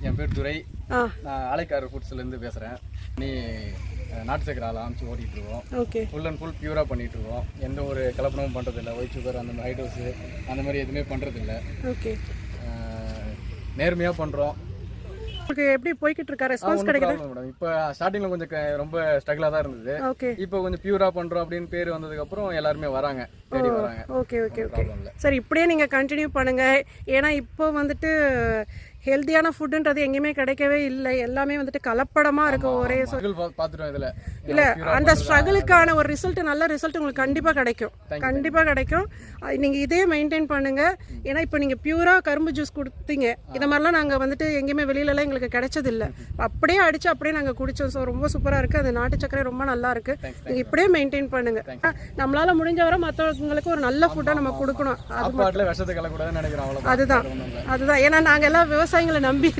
என் பேர் துரை. நான் ஆலைக்காரர் ஃபுட்ஸ்லேருந்து பேசுகிறேன். நீ நாட்டு சக்கரை ஆரம்பிச்சு ஓட்டிகிட்டு இருக்கோம். ஓகே. ஃபுல் அண்ட் ஃபுல் பியூராக பண்ணிகிட்டு இருக்கோம். எந்த ஒரு கலப்படமும் பண்ணுறதில்ல. ஒயிட் சுகர் அந்த மாதிரி ஹைடோஸு அந்த மாதிரி எதுவுமே பண்ணுறதில்ல. ஓகே. நேர்மையாக பண்ணுறோம். உங்களுக்கு எப்படி போய்கிட்டு இருக்கா? ரெஸ்பான்ஸ் கிடைக்குது மேடம்? இப்போ ஸ்டார்டிங்கில் கொஞ்சம் ரொம்ப ஸ்ட்ரகிளாக தான் இருந்தது. ஓகே. இப்போ கொஞ்சம் பியூராக பண்ணுறோம் அப்படின்னு பேர் வந்ததுக்கப்புறம் எல்லாருமே வராங்க, தேடி வராங்க. Okay okay okay. சரி, இப்படியே நீங்கள் கண்டினியூ பண்ணுங்கள். ஏன்னா இப்போ வந்துட்டு ஹெல்த்தியான ஃபுட்டுன்றது எங்கேயுமே கிடைக்கவே இல்லை. எல்லாமே வந்துட்டு கலப்படமாக இருக்கும். ஒரே பார்த்துட்டோம் இதில். இல்லை, அந்த ஸ்ட்ரகிளுக்கான ஒரு ரிசல்ட், நல்ல ரிசல்ட் உங்களுக்கு கண்டிப்பாக கிடைக்கும். கண்டிப்பாக கிடைக்கும். நீங்கள் இதே மெயின்டைன் பண்ணுங்கள். ஏன்னா இப்போ நீங்கள் பியூராக கரும்பு ஜூஸ் கொடுத்தீங்க. இதை மாதிரிலாம் நாங்கள் வந்துட்டு எங்கேயுமே வெளியிலலாம் எங்களுக்கு கிடைச்சதில்லை. அப்படியே அடித்து அப்படியே நாங்கள் குடித்தோம். ஸோ ரொம்ப சூப்பராக இருக்குது. அது நாட்டு சக்கரை ரொம்ப நல்லா இருக்குது. நீங்கள் இப்படியே மெயின்டைன் பண்ணுங்கள். நம்மளால் முடிஞ்ச வரை மற்றவங்களுக்கு ஒரு நல்ல ஃபுட்டாக நம்ம கொடுக்கணும். விஷத்தை கலக்கூடாதுன்னு நினைக்கிறோம். அதுதான். ஏன்னா நாங்கள் எல்லாம் விவசாயிகளை நம்பி